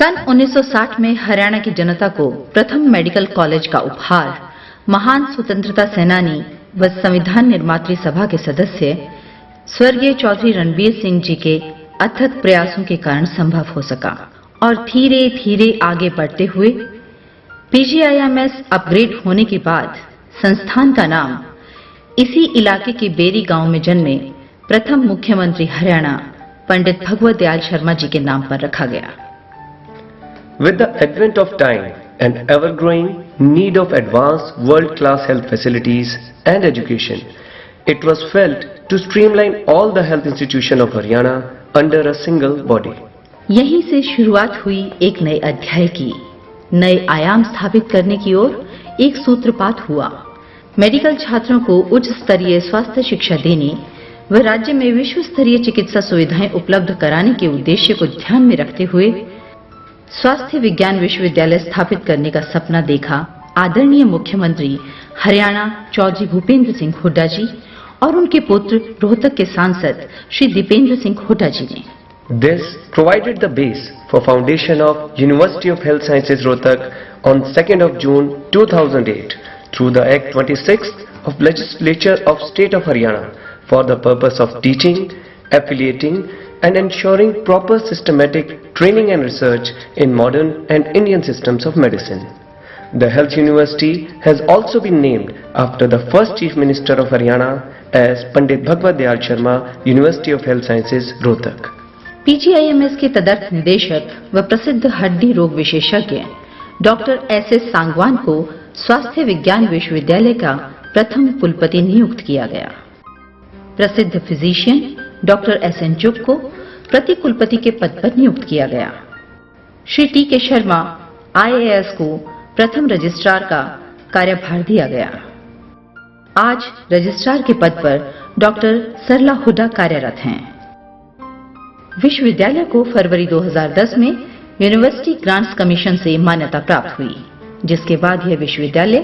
सन 1960 में हरियाणा की जनता को प्रथम मेडिकल कॉलेज का उपहार महान स्वतंत्रता सेनानी व संविधान निर्मात्री सभा के सदस्य स्वर्गीय चौधरी रणबीर सिंह जी के अथक प्रयासों के कारण संभव हो सका और धीरे धीरे आगे बढ़ते हुए पीजीआईएमएस अपग्रेड होने के बाद संस्थान का नाम इसी इलाके के बेरी गांव में जन्मे प्रथम मुख्यमंत्री हरियाणा पंडित भगवत दयाल शर्मा जी के नाम पर रखा गया। With the advent of time and ever-growing need of advanced world-class health facilities and education, it was felt to streamline all the health institutions of Haryana under a single body. यहीं से शुरुआत हुई एक नए अध्याय की, नए आयाम स्थापित करने की ओर एक सूत्रपात हुआ। मेडिकल छात्रों को उच्च स्तरीय स्वास्थ्य शिक्षा देने व राज्य में विश्व स्तरीय चिकित्सा सुविधाएं उपलब्ध कराने के उद्देश्य को ध्यान में रखते हुए स्वास्थ्य विज्ञान विश्वविद्यालय स्थापित करने का सपना देखा आदरणीय मुख्यमंत्री हरियाणा चौधरी भूपेंद्र सिंह हुड्डा जी और उनके पुत्र रोहतक के सांसद श्री दीपेंद्र सिंह हुड्डा जी ने। This provided the base for foundation of University of Health Sciences Rohtak on 2nd of June 2008 through the Act 26 of Legislature of State of Haryana for the purpose of teaching, affiliating and ensuring proper systematic training and research in modern and Indian systems of medicine. The Health University has also been named after the first Chief Minister of Haryana as Pandit Bhagwat Dayal Sharma University of Health Sciences Rohtak. PGIMS के तदर्थ निदेशक व प्रसिद्ध हड्डी रोग विशेषज्ञ doctor SS. Sangwan को स्वास्थ्य विज्ञान विश्वविद्यालय का प्रथम कुलपति नियुक्त किया गया। प्रसिद्ध फिजिशियन डॉक्टर एस.एन. चुग को प्रति कुलपति के पद पर नियुक्त किया गया। श्री टी.के. शर्मा आईएएस को प्रथम रजिस्ट्रार का कार्यभार दिया गया। आज रजिस्ट्रार के पद पर डॉक्टर सरला हुड्डा कार्यरत हैं। विश्वविद्यालय को फरवरी 2010 में यूनिवर्सिटी ग्रांट्स कमीशन से मान्यता प्राप्त हुई, जिसके बाद यह विश्वविद्यालय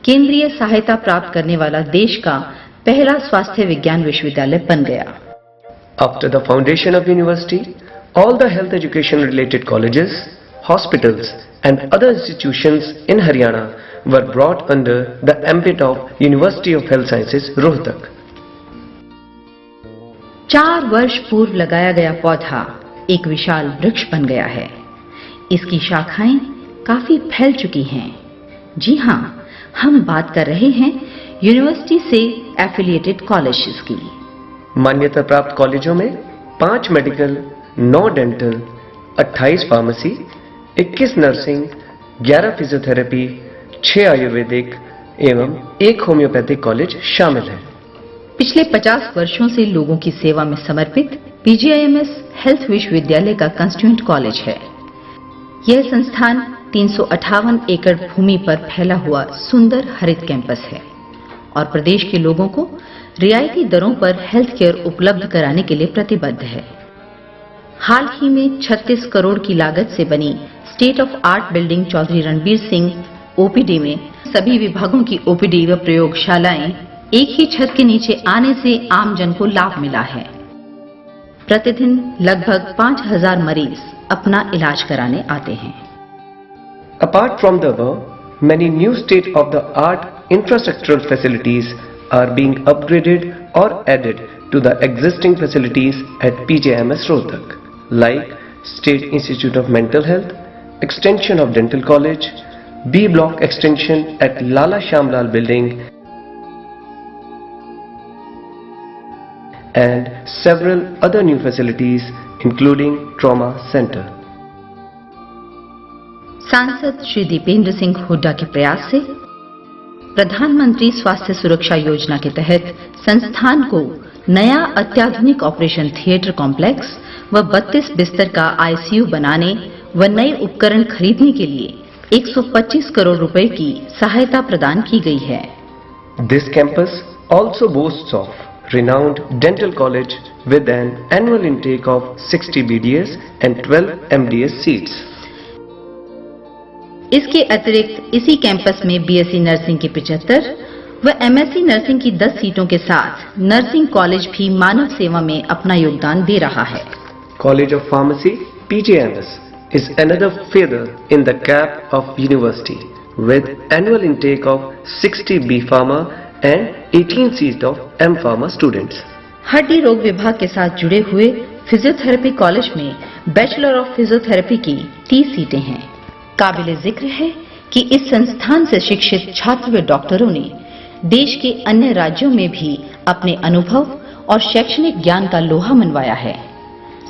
केंद्रीय सहायता प्राप्त करने वाला देश का पहला स्वास्थ्य विज्ञान विश्वविद्यालय बन गया। After the foundation of university, all the health education related colleges, hospitals and other institutions in Haryana were brought under the ambit of University of Health Sciences Rohtak. 4 वर्ष पूर्व लगाया गया पौधा एक विशाल वृक्ष बन गया है। इसकी शाखाएं काफी फैल चुकी हैं। जी हाँ, हम बात कर रहे हैं यूनिवर्सिटी से एफिलिएटेड कॉलेजेस की। मान्यता प्राप्त कॉलेजों में 5 medical, 9 dental, 28 pharmacy, 21 nursing, 11 physiotherapy, 6 Ayurvedic एवं 1 होम्योपैथिक कॉलेज शामिल है। पिछले 50 वर्षों से लोगों की सेवा में समर्पित पीजीआईएमएस हेल्थ विश्वविद्यालय का कंस्टिट्यूएंट कॉलेज है। यह संस्थान 358 एकड़ भूमि पर फैला हुआ सुंदर हरित कैंपस है और प्रदेश के लोगों को रियायती दरों पर हेल्थ केयर उपलब्ध कराने के लिए प्रतिबद्ध है। हाल ही में 36 करोड़ की लागत से बनी state of art building Chaudhary Ranbir Singh OPD में सभी विभागों की ओपीडी व प्रयोगशालाएं एक ही छत के नीचे आने से आम जन को लाभ मिला है। प्रतिदिन लगभग 5000 मरीज अपना इलाज कराने आते हैं। Apart from the above, many new state-of-the-art infrastructural facilities are being upgraded or added to the existing facilities at PGIMS Rohtak, like State Institute of Mental Health, extension of Dental College, B Block extension at Lala Shamlal Building, and several other new facilities including Trauma Center. सांसद श्री दीपेंद्र सिंह हुड्डा के प्रयास से प्रधानमंत्री स्वास्थ्य सुरक्षा योजना के तहत संस्थान को नया अत्याधुनिक ऑपरेशन थिएटर कॉम्प्लेक्स व 32 बिस्तर का आईसीयू बनाने व नए उपकरण खरीदने के लिए 125 करोड़ रुपए की सहायता प्रदान की गई है। This campus also boasts of renowned dental college with an annual intake of 60 BDS and 12 MDS seats. इसके अतिरिक्त इसी कैंपस में बीएससी नर्सिंग की 75 व एमएससी नर्सिंग की 10 सीटों के साथ नर्सिंग कॉलेज भी मानव सेवा में अपना योगदान दे रहा है। College of Pharmacy, PGIMS, is another feather in the cap of university, with annual intake of 60 B Pharma and 18 seats of M Pharma students. हड्डी रोग विभाग के साथ जुड़े हुए फिजियोथेरेपी कॉलेज में बैचलर ऑफ फिजियोथेरेपी की 30 सीटें हैं। काबिले जिक्र है कि इस संस्थान से शिक्षित छात्र व डॉक्टरों ने देश के अन्य राज्यों में भी अपने अनुभव और शैक्षणिक ज्ञान का लोहा मनवाया है।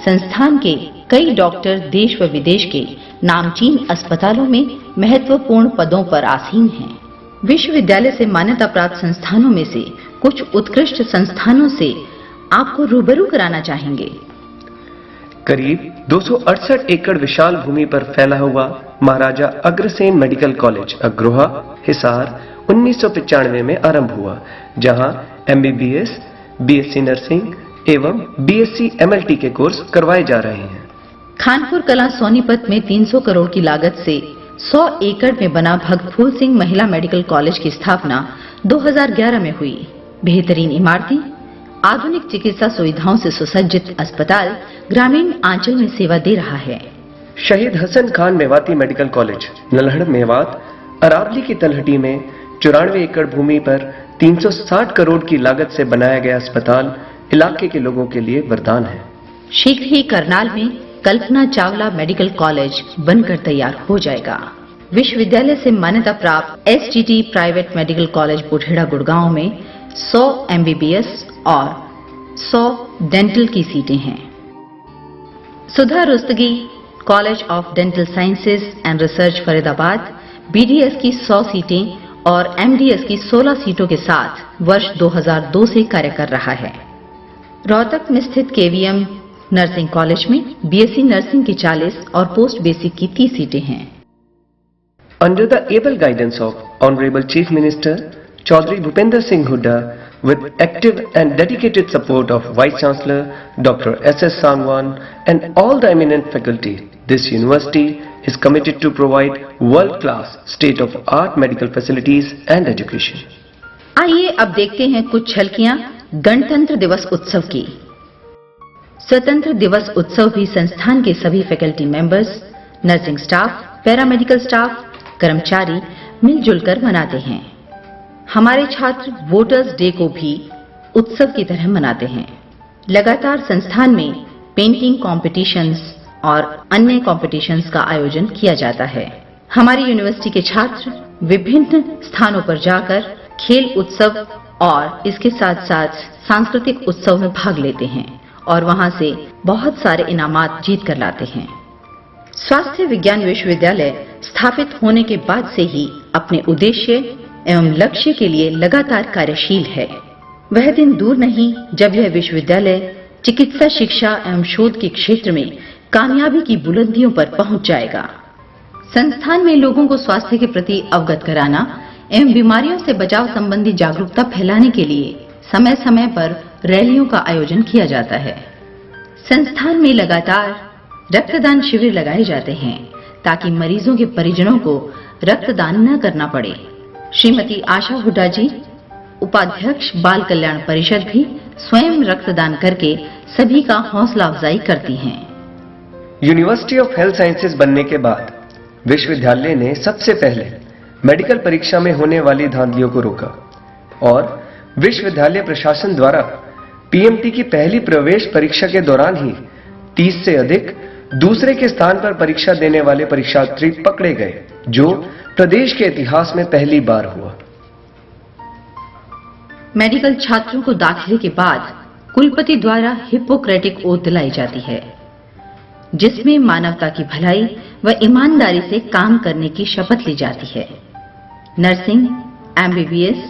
संस्थान के कई डॉक्टर देश व विदेश के नामचीन अस्पतालों में महत्वपूर्ण पदों पर आसीन हैं। विश्वविद्यालय से मान्यता प्राप्त संस्थानों में से कुछ उत्कृष्ट संस्थानों से आपको रूबरू कराना चाहेंगे। करीब 268 एकड़ विशाल भूमि पर फैला हुआ महाराजा अग्रसेन मेडिकल कॉलेज अग्रोहा हिसार 1995 में आरंभ हुआ, जहां MBBS, BSc नर्सिंग एवं BSc MLT के कोर्स करवाए जा रहे हैं। खानपुर कला सोनीपत में 300 करोड़ की लागत से 100 एकड़ में बना भगत फूल सिंह महिला मेडिकल कॉलेज की स्थापना 2011 में हुई। बेहतरीन इमारतें, आधुनिक चिकित्सा सुविधाओं से सुसज्जित अस्पताल ग्रामीण आंचल में सेवा दे रहा है। शहीद हसन खान मेवाती मेडिकल कॉलेज नल्हड़ मेवात अरावली की तलहटी में 94 एकड़ भूमि पर 360 करोड़ की लागत से बनाया गया अस्पताल इलाके के लोगों के लिए वरदान है। शीघ्र ही करनाल में कल्पना चावला मेडिकल कॉलेज बनकर तैयार हो जाएगा। विश्वविद्यालय से मान्यता प्राप्त STT private medical college Budhera Gurgaon में 100 MBBS और 100 डेंटल की सीटें हैं। Sudha Rustagi college of dental sciences and research Faridabad BDS की 100 सीटें और MDS की 16 सीटों के साथ वर्ष 2002 से कार्य कर रहा है। रोहतक में स्थित KVM नर्सिंग कॉलेज में BSc नर्सिंग की 40 और पोस्ट बेसिक की 30 सीटें हैं। Under the able guidance of Honorable Chief Minister Chaudhry Bhupender Singh Hooda, with active and dedicated support of Vice Chancellor Dr. S.S. Sangwan and all the eminent faculty, this university is committed to provide world-class state-of-art medical facilities and education. आइए अब देखते हैं कुछ झलकियां गणतंत्र दिवस उत्सव की। स्वतंत्र दिवस उत्सव भी संस्थान के सभी faculty members, nursing staff, paramedical staff, कर्मचारी मिलजुल कर मनाते हैं। हमारे छात्र वोटर्स डे को भी उत्सव की तरह मनाते हैं। लगातार संस्थान में पेंटिंग कॉम्पिटिशन्स और अन्य कॉम्पिटिशन्स का आयोजन किया जाता है। हमारी यूनिवर्सिटी के छात्र विभिन्न स्थानों पर जाकर खेल उत्सव और इसके साथ साथ सांस्कृतिक उत्सव में भाग लेते हैं और वहां से बहुत सारे इनामात जीत कर लाते हैं। स्वास्थ्य विज्ञान विश्वविद्यालय स्थापित होने के बाद से ही अपने उद्देश्य एवं लक्ष्य के लिए लगातार कार्यशील है। वह दिन दूर नहीं जब यह विश्वविद्यालय चिकित्सा शिक्षा एवं शोध के क्षेत्र में कामयाबी की बुलंदियों पर पहुंच जाएगा। संस्थान में लोगों को स्वास्थ्य के प्रति अवगत कराना एवं बीमारियों से बचाव संबंधी जागरूकता फैलाने के लिए समय समय पर रैलियों का आयोजन किया जाता है। संस्थान में लगातार रक्तदान शिविर लगाए जाते हैं ताकि मरीजों के परिजनों को रक्तदान न करना पड़े। श्रीमती आशा हुड्डा जी, उपाध्यक्ष बाल कल्याण परिषद, भी स्वयं रक्तदान करके सभी का हौसला अफजाई करती हैं। यूनिवर्सिटी ऑफ हेल्थ साइंसेज बनने के बाद विश्वविद्यालय ने सबसे पहले मेडिकल परीक्षा में होने वाली धांधलियों को रोका और विश्वविद्यालय प्रशासन द्वारा PMT की पहली प्रवेश परीक्षा के दौरान ही 30 से अधिक दूसरे के स्थान पर परीक्षा देने वाले परीक्षार्थी पकड़े गए, जो प्रदेश के इतिहास में पहली बार हुआ। मेडिकल छात्रों को दाखिले के बाद कुलपति द्वारा हिप्पोक्रेटिक ओथ दिलाई जाती है, जिसमें मानवता की भलाई व ईमानदारी से काम करने की शपथ ली जाती है। Nursing, MBBS,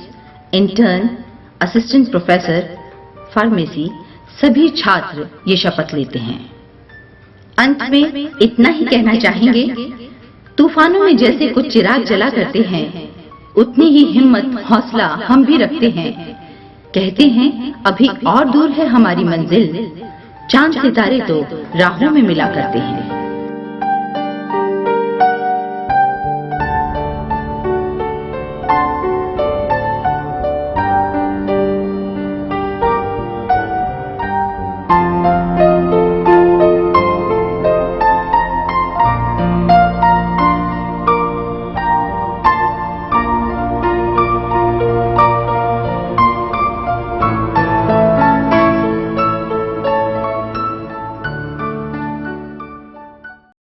intern, assistant professor, pharmacy सभी छात्र ये शपथ लेते हैं। अंत में इतना ही कहना चाहेंगे, तूफानों में जैसे कुछ चिराग जला करते हैं, उतनी ही हिम्मत हौसला हम भी रखते हैं। कहते हैं अभी और दूर है हमारी मंजिल, चांद सितारे तो राहों में मिला करते हैं।